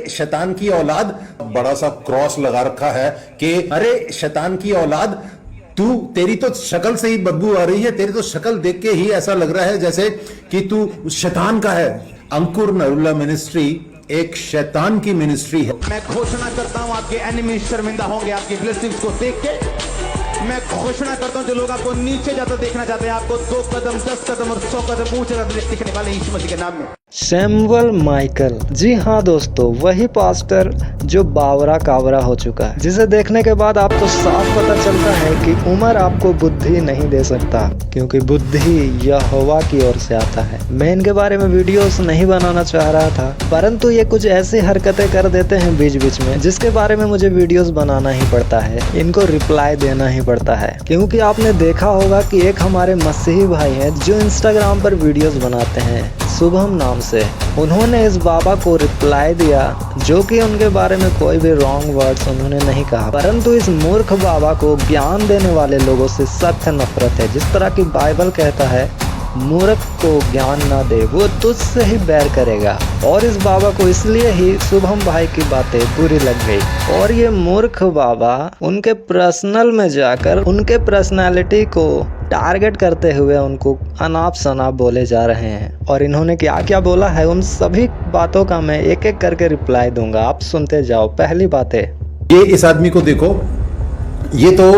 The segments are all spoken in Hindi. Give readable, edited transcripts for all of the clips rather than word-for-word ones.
शैतान की औलाद, बड़ा सा क्रॉस लगा रखा है कि अरे शैतान की औलाद, तू, तेरी तो शक्ल से ही बदबू आ रही है, तेरी तो शक्ल देख के ही ऐसा लग रहा है जैसे कि तू शैतान का है। अंकुर नरुला मिनिस्ट्री एक शैतान की मिनिस्ट्री है। मैं घोषणा करता हूं आपके एनिमी शर्मिंदा होंगे आपकी ब्लेसिंग्स को देख के। मैं घोषणा करता हूं जो लोग आपको नीचे जाता देखना चाहते हैं, आपको 2 कदम 10 कदम और 100 कदम ऊंचे जाते दिखने वाले यीशु मसीह के नाम में। सैमुअल माइकल, जी हाँ दोस्तों, वही पास्टर जो बावरा कावरा हो चुका है, जिसे देखने के बाद आपको साफ पता चलता है कि उम्र आपको बुद्धि नहीं दे सकता, क्योंकि बुद्धि यहोवा की ओर से आता है। मैं इनके बारे में वीडियोस नहीं बनाना चाह रहा था, परंतु ये कुछ ऐसी हरकतें कर देते हैं बीच बीच में, जिसके बारे में मुझे वीडियोस बनाना ही पड़ता है, इनको रिप्लाई देना ही पड़ता है। क्योंकि आपने देखा होगा कि एक हमारे मसीही भाई हैं जो इंस्टाग्राम पर वीडियोस बनाते हैं शुभम नाम से, उन्होंने इस बाबा को रिप्लाई दिया, जो कि उनके बारे में कोई भी रॉन्ग वर्ड्स उन्होंने नहीं कहा, परंतु इस मूर्ख बाबा को ज्ञान देने वाले लोगों से सख्त नफरत है। जिस तरह की बाइबल कहता है, मूर्ख को ज्ञान ना दे, वो तुझसे ही बैर करेगा। और इस बाबा को इसलिए ही शुभम भाई की बातें बुरी लग गई, और ये मूर्ख बाबा उनके पर्सनल में जाकर उनके पर्सनालिटी को टारगेट करते हुए उनको अनाप शनाप बोले जा रहे हैं। और इन्होंने क्या क्या बोला है, उन सभी बातों का मैं एक एक करके रिप्लाई दूंगा, आप सुनते जाओ। पहली बात है, ये इस आदमी को देखो, ये तो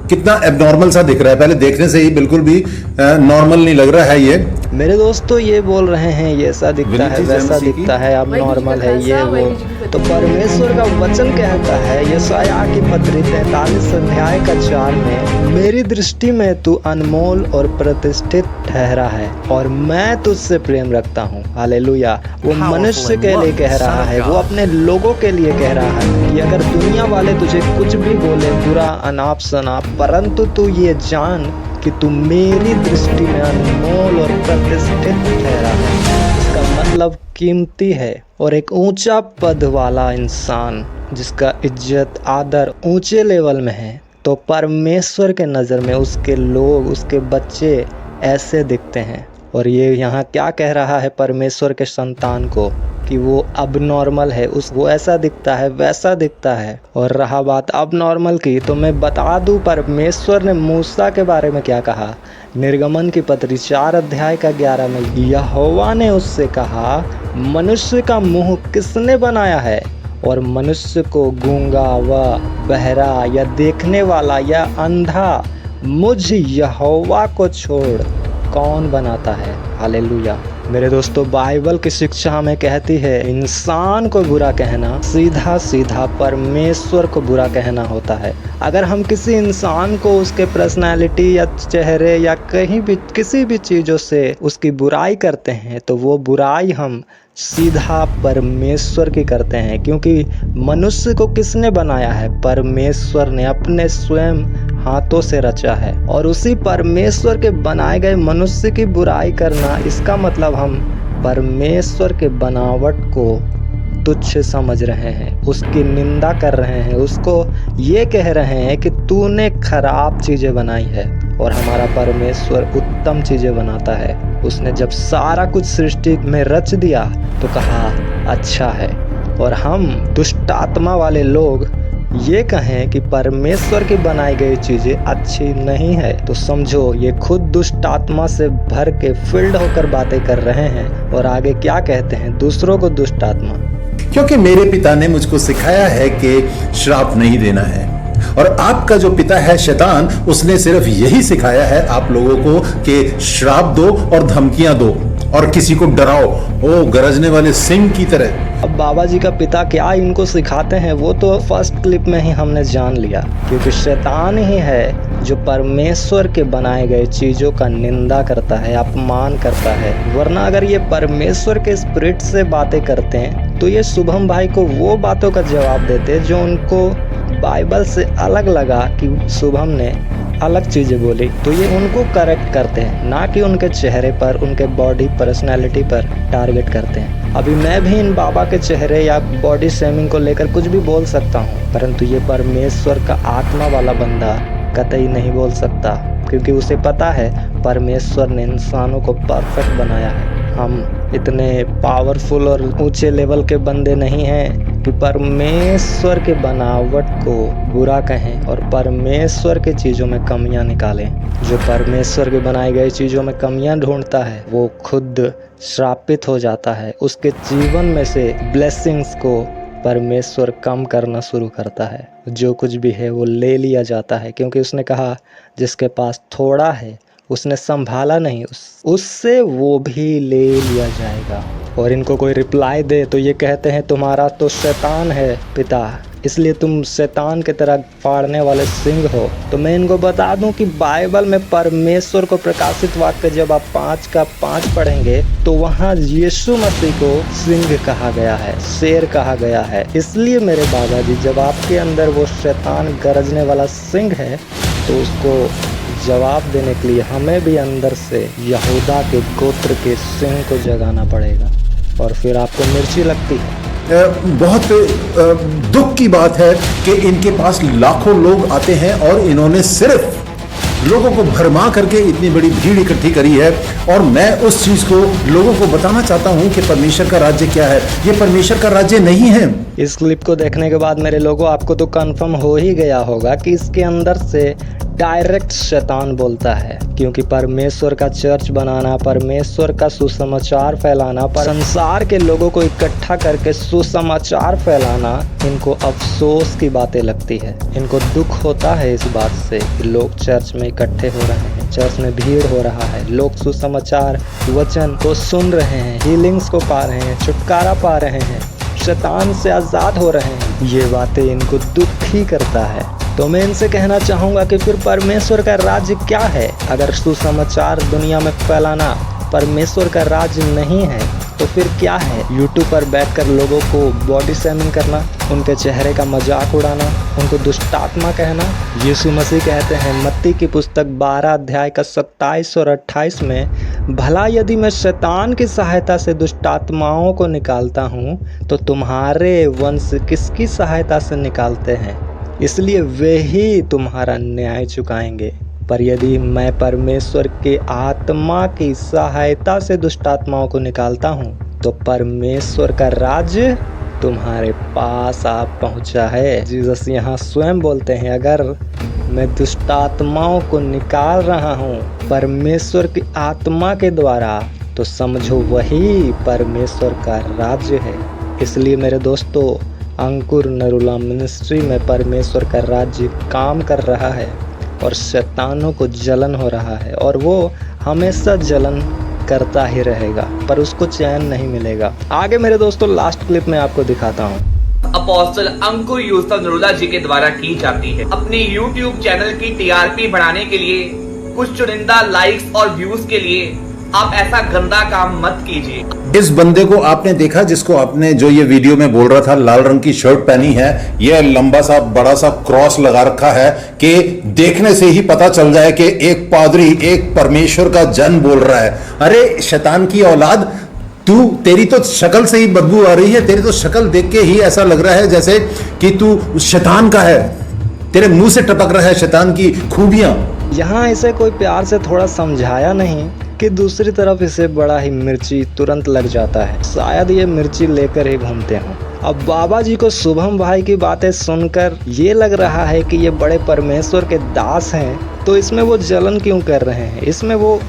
कितना एबनॉर्मल सा दिख रहा है, पहले देखने से ही बिल्कुल भी नॉर्मल नहीं लग रहा है। ये मेरे दोस्तों ये बोल रहे हैं ये ऐसा दिखता है, वैसा दिखता है, अब नॉर्मल है ये वो। तो परमेश्वर का वचन कहता है यशायाह की पत्री 43 अध्याय का 4 में, मेरी दृष्टि में तू अनमोल और प्रतिष्ठित ठहरा है और मैं तुझसे प्रेम रखता हूँ। हालेलुया। वो मनुष्य के लिए कह रहा है, वो अपने लोगों के लिए कह रहा है कि अगर दुनिया वाले तुझे कुछ भी बोले बुरा, अनाप शनाप, परंतु तू ये जान कि तू मेरी दृष्टि में अनमोल और प्रतिष्ठित ठहरा है। इसका मतलब कीमती है और एक ऊंचा पद वाला इंसान जिसका इज्जत आदर ऊंचे लेवल में है, तो परमेश्वर के नज़र में उसके लोग, उसके बच्चे ऐसे दिखते हैं। और ये यहाँ क्या कह रहा है परमेश्वर के संतान को कि वो अब नॉर्मल है, वो ऐसा दिखता है, वैसा दिखता है। और रहा बात अब नॉर्मल की, तो मैं बता दूं परमेश्वर ने मूसा के बारे में क्या कहा। निर्गमन की पत्री 4 अध्याय का 11 में यहोवा ने उससे कहा, मनुष्य का मुंह किसने बनाया है और मनुष्य को गूंगा व बहरा या देखने वाला या अंधा मुझ यहोवा को छोड़ कौन बनाता है। हालेलुया। मेरे दोस्तों, बाइबल की शिक्षा हमें कहती है इंसान को बुरा कहना सीधा सीधा परमेश्वर को बुरा कहना होता है। अगर हम किसी इंसान को उसके पर्सनालिटी या चेहरे या कहीं भी किसी भी चीज़ों से उसकी बुराई करते हैं, तो वो बुराई हम सीधा परमेश्वर की करते हैं। क्योंकि मनुष्य को किसने बनाया है? परमेश्वर ने अपने स्वयं हाथों से रचा है। और उसी परमेश्वर के बनाए गए मनुष्य की बुराई करना, इसका मतलब हम परमेश्वर के बनावट को तुच्छ समझ रहे हैं, उसकी निंदा कर रहे हैं, उसको ये कह रहे हैं कि तूने खराब चीज़ें बनाई है और हमारा परमेश्वर उत्तम चीज़ें बनाता है। उसने जब सारा कुछ सृष्टि में रच दिया तो कहा अच्छा है। और हम दुष्ट आत्मा वाले लोग ये कहें कि परमेश्वर की बनाई गई चीज़ें अच्छी नहीं है, तो समझो ये खुद दुष्ट आत्मा से भर के फील्ड होकर बातें कर रहे हैं। और आगे क्या कहते हैं, दूसरों को दुष्ट आत्मा, क्योंकि मेरे पिता ने मुझको सिखाया है कि श्राप नहीं देना है, और आपका जो पिता है शैतान, उसने सिर्फ यही सिखाया है आप लोगों को कि श्राप दो और धमकियां दो और किसी को डराओ, ओ गरजने वाले सिंह की तरह। अब बाबा जी का पिता क्या इनको सिखाते हैं वो तो फर्स्ट क्लिप में ही हमने जान लिया, क्योंकि शैतान ही है जो परमेश्वर के बनाए गए चीज़ों का निंदा करता है, अपमान करता है। वरना अगर ये परमेश्वर के स्पिरिट से बातें करते हैं तो ये शुभम भाई को वो बातों का जवाब देते जो उनको बाइबल से अलग लगा कि शुभम ने अलग चीज़ें बोली, तो ये उनको करेक्ट करते हैं, ना कि उनके चेहरे पर, उनके बॉडी पर्सनैलिटी पर टारगेट करते हैं। अभी मैं भी इन बाबा के चेहरे या बॉडी शेमिंग को लेकर कुछ भी बोल सकता हूँ, परंतु ये परमेश्वर का आत्मा वाला बंदा कतई नहीं बोल सकता, क्योंकि उसे पता है परमेश्वर ने इंसानों को परफेक्ट बनाया है। हम इतने पावरफुल और ऊंचे लेवल के बंदे नहीं हैं कि परमेश्वर के बनावट को बुरा कहें और परमेश्वर के चीज़ों में कमियां निकालें। जो परमेश्वर के बनाई गई चीज़ों में कमियां ढूंढता है वो खुद श्रापित हो जाता है। उसके जीवन में से ब्लेसिंग्स को परमेश्वर कम करना शुरू करता है। जो कुछ भी है वो ले लिया जाता है, क्योंकि उसने कहा जिसके पास थोड़ा है उसने संभाला नहीं, उससे वो भी ले लिया जाएगा। और इनको कोई रिप्लाई दे तो ये कहते हैं तुम्हारा तो शैतान है पिता, इसलिए तुम शैतान की तरह फाड़ने वाले सिंह हो। तो मैं इनको बता दूं कि बाइबल में परमेश्वर को प्रकाशित वाक्य जब आप 5 का 5 पढ़ेंगे तो वहाँ यीशु मसीह को सिंह कहा गया है, शेर कहा गया है। इसलिए मेरे बाबा जी, जब आपके अंदर वो शैतान गरजने वाला सिंह है तो उसको जवाब देने के लिए हमें भी अंदर से यहूदा के गोत्र के सिंह को जगाना पड़ेगा, और फिर आपको मिर्ची लगती है। बहुत दुख की बात है कि इनके पास लाखों लोग आते हैं और इन्होंने सिर्फ लोगों को भरमा करके इतनी बड़ी भीड़ इकट्ठी करी है। और मैं उस चीज को लोगों को बताना चाहता हूं कि परमेश्वर का राज्य क्या है। ये परमेश्वर का राज्य नहीं है। इस क्लिप को देखने के बाद मेरे लोगों आपको तो कंफर्म हो ही गया होगा कि इसके अंदर से डायरेक्ट शैतान बोलता है, क्योंकि परमेश्वर का चर्च बनाना, परमेश्वर का सुसमाचार फैलाना, संसार के लोगों को इकट्ठा करके सुसमाचार फैलाना इनको अफसोस की बातें लगती है। इनको दुख होता है इस बात से कि लोग चर्च में इकट्ठे हो रहे हैं, चर्च में भीड़ हो रहा है, लोग सुसमाचार वचन को सुन रहे हैं, हीलिंग्स को पा रहे हैं, छुटकारा पा रहे हैं, शैतान से आज़ाद हो रहे हैं। ये बातें इनको दुख ही करता है। तो मैं इनसे कहना चाहूँगा कि फिर परमेश्वर का राज्य क्या है? अगर सुसमाचार दुनिया में फैलाना परमेश्वर का राज्य नहीं है तो फिर क्या है? यूट्यूब पर बैठकर लोगों को बॉडी शेमिंग करना, उनके चेहरे का मजाक उड़ाना, उनको दुष्टात्मा कहना। यीशु मसीह कहते हैं मत्ती की पुस्तक 12 अध्याय का 27 और 28 में, भला यदि मैं शैतान की सहायता से दुष्टात्माओं को निकालता हूँ तो तुम्हारे वंश किसकी सहायता से निकालते हैं? इसलिए वे ही तुम्हारा न्याय चुकाएंगे। पर यदि मैं परमेश्वर के आत्मा की सहायता से दुष्टात्माओं को निकालता हूँ तो परमेश्वर का राज्य तुम्हारे पास आ पहुँचा है। जीसस यहाँ स्वयं बोलते हैं, अगर मैं दुष्टात्माओं को निकाल रहा हूँ परमेश्वर की आत्मा के द्वारा तो समझो वही परमेश्वर का राज्य है। इसलिए मेरे दोस्तों, अंकुर नरूला मिनिस्ट्री में परमेश्वर का राज्य काम कर रहा है और शैतानों को जलन हो रहा है, और वो हमेशा जलन करता ही रहेगा, पर उसको चैन नहीं मिलेगा। आगे मेरे दोस्तों लास्ट क्लिप में आपको दिखाता हूँ। अपोस्टल अंकुर यूसुफ नरूला जी के द्वारा की जाती है। अपने YouTube चैनल की TRP बढ़ाने के लिए, कुछ चुनिंदा लाइक्स और व्यूज के लिए आप ऐसा गंदा काम मत कीजिए। इस बंदे को आपने देखा जिसको आपने, जो ये वीडियो में बोल रहा था, लाल रंग की शर्ट पहनी है, ये लंबा सा बड़ा सा क्रॉस लगा रखा है कि देखने से ही पता चल जाए कि एक पादरी, एक परमेश्वर का जन बोल रहा है। अरे शैतान की औलाद, तू, तेरी तो शक्ल से ही बदबू आ रही है। तेरी तो शक्ल देख के ही ऐसा लग रहा है जैसे कि तू शैतान का है। तेरे मुंह से टपक रहा है शैतान की खूबियां। यहाँ इसे कोई प्यार से थोड़ा समझाया नहीं कि दूसरी तरफ इसे बड़ा ही मिर्ची तुरंत लग जाता है। शायद ये मिर्ची लेकर ही घूमते हों। अब बाबा जी को शुभम भाई की बातें सुनकर ये लग रहा है कि ये बड़े परमेश्वर के दास हैं, तो इसमें वो जलन क्यों कर रहे हैं, इसमें वो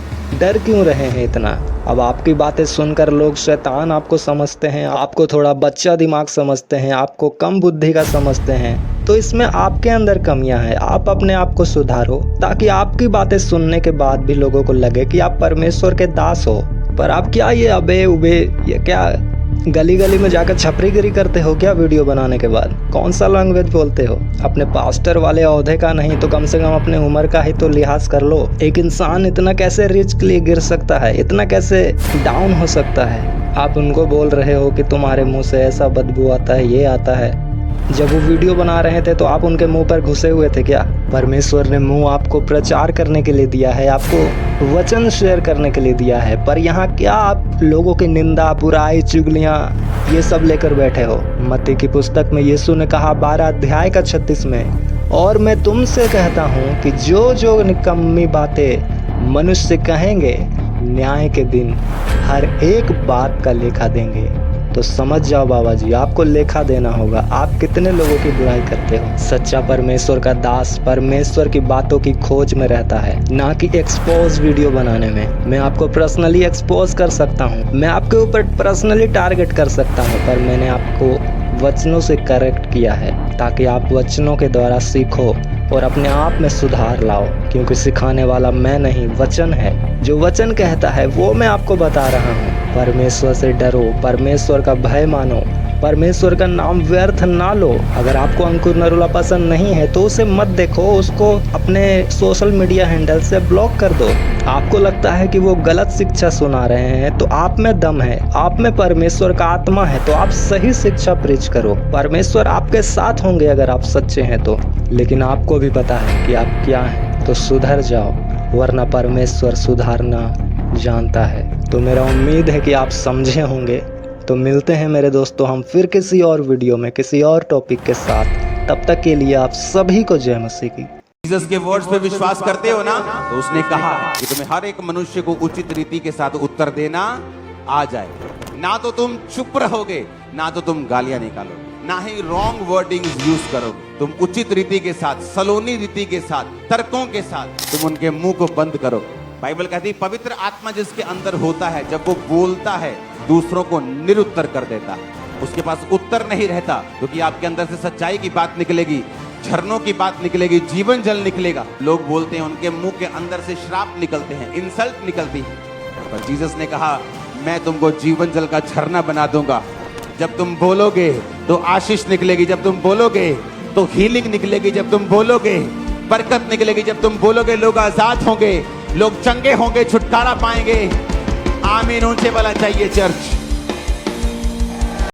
डर क्यों रहे हैं इतना। अब आपकी बातें सुनकर लोग शैतान आपको समझते हैं, आपको थोड़ा बच्चा दिमाग समझते हैं, आपको कम बुद्धि का समझते हैं। तो इसमें आपके अंदर कमियां हैं। आप अपने आप को सुधारो ताकि आपकी बातें सुनने के बाद भी लोगों को लगे कि आप परमेश्वर के दास हो। पर आप क्या ये अबे उबे, ये क्या गली गली में जाकर छपरीगिरी करते हो क्या वीडियो बनाने के बाद? कौन सा लैंग्वेज बोलते हो? अपने पास्टर वाले ओहदे का नहीं तो कम से कम अपने उम्र का ही तो लिहाज कर लो। एक इंसान इतना कैसे रिस्क के लिए गिर सकता है, इतना कैसे डाउन हो सकता है? आप उनको बोल रहे हो कि तुम्हारे मुंह से ऐसा बदबू आता है, ये आता है। जब वो वीडियो बना रहे थे तो आप उनके मुंह पर घुसे हुए थे क्या? परमेश्वर ने मुंह आपको प्रचार करने के लिए दिया है, आपको वचन शेयर करने के लिए दिया है, पर यहाँ क्या आप लोगों की निंदा, बुराई, चुगलियाँ ये सब लेकर बैठे हो? मत्ती की पुस्तक में यीशु ने कहा 12 अध्याय का 36 में, और मैं तुमसे कहता हूँ कि जो जो निकम्मी बातें मनुष्य कहेंगे न्याय के दिन हर एक बात का लेखा देंगे। तो समझ जाओ बाबा जी, आपको लेखा देना होगा। आप कितने लोगों की बुराई करते हो। सच्चा परमेश्वर का दास परमेश्वर की बातों की खोज में रहता है, ना कि एक्सपोज वीडियो बनाने में। मैं आपको पर्सनली एक्सपोज कर सकता हूँ, मैं आपके ऊपर पर्सनली टारगेट कर सकता हूँ, पर मैंने आपको वचनों से करेक्ट किया है ताकि आप वचनों के द्वारा सीखो और अपने आप में सुधार लाओ, क्योंकि सिखाने वाला मैं नहीं, वचन है। जो वचन कहता है वो मैं आपको बता रहा हूँ। परमेश्वर से डरो, परमेश्वर का भय मानो, परमेश्वर का नाम व्यर्थ ना लो। अगर आपको अंकुर नरूला पसंद नहीं है तो उसे मत देखो, उसको अपने सोशल मीडिया हैंडल से ब्लॉक कर दो। आपको लगता है कि वो गलत शिक्षा सुना रहे हैं, तो आप में दम है, आप में परमेश्वर का आत्मा है, तो आप सही शिक्षा प्रीच करो। परमेश्वर आपके साथ होंगे अगर आप सच्चे हैं तो। लेकिन आपको भी पता है कि आप क्या हैं, तो सुधर जाओ, वरना परमेश्वर सुधारना जानता है। तो मेरा उम्मीद है कि आप समझे होंगे। तो मिलते हैं मेरे दोस्तों हम फिर किसी और वीडियो में किसी और टॉपिक के साथ। तब तक के लिए आप सभी को जय मसीह की। जीसस के वर्ड्स पे विश्वास करते हो ना, तो उसने कहा कि तुम्हें हर एक मनुष्य को उचित रीति के साथ उत्तर देना आ जाए। ना तो तुम चुप रहोगे, ना तो तुम गालियां निकालोगे, ना ही रॉन्ग वर्डिंग्स यूज करोगे। तुम उचित रीति के साथ, सलोनी रीति के साथ, तर्कों के साथ तुम उनके मुंह को बंद करो। बाइबल कहती है पवित्र आत्मा जिसके अंदर होता है, जब वो बोलता है दूसरों को निरुत्तर कर देता है। उसके पास उत्तर नहीं रहता, क्योंकि आपके अंदर से सच्चाई की बात निकलेगी, झरनों की बात निकलेगी, जीवन जल निकलेगा। लोग बोलते हैं उनके मुंह के अंदर से श्राप निकलते हैं, इंसल्ट निकलती है, पर जीसस ने कहा मैं तुमको जीवन जल का झरना बना दूंगा। जब तुम बोलोगे तो आशीष निकलेगी, जब तुम बोलोगे तो हीलिंग निकलेगी, जब तुम बोलोगे बरकत निकलेगी, जब तुम बोलोगे लोग आजाद होंगे, लोग चंगे होंगे, छुटकारा पाएंगे। आमीन ऊंचे वाला चाहिए चर्च।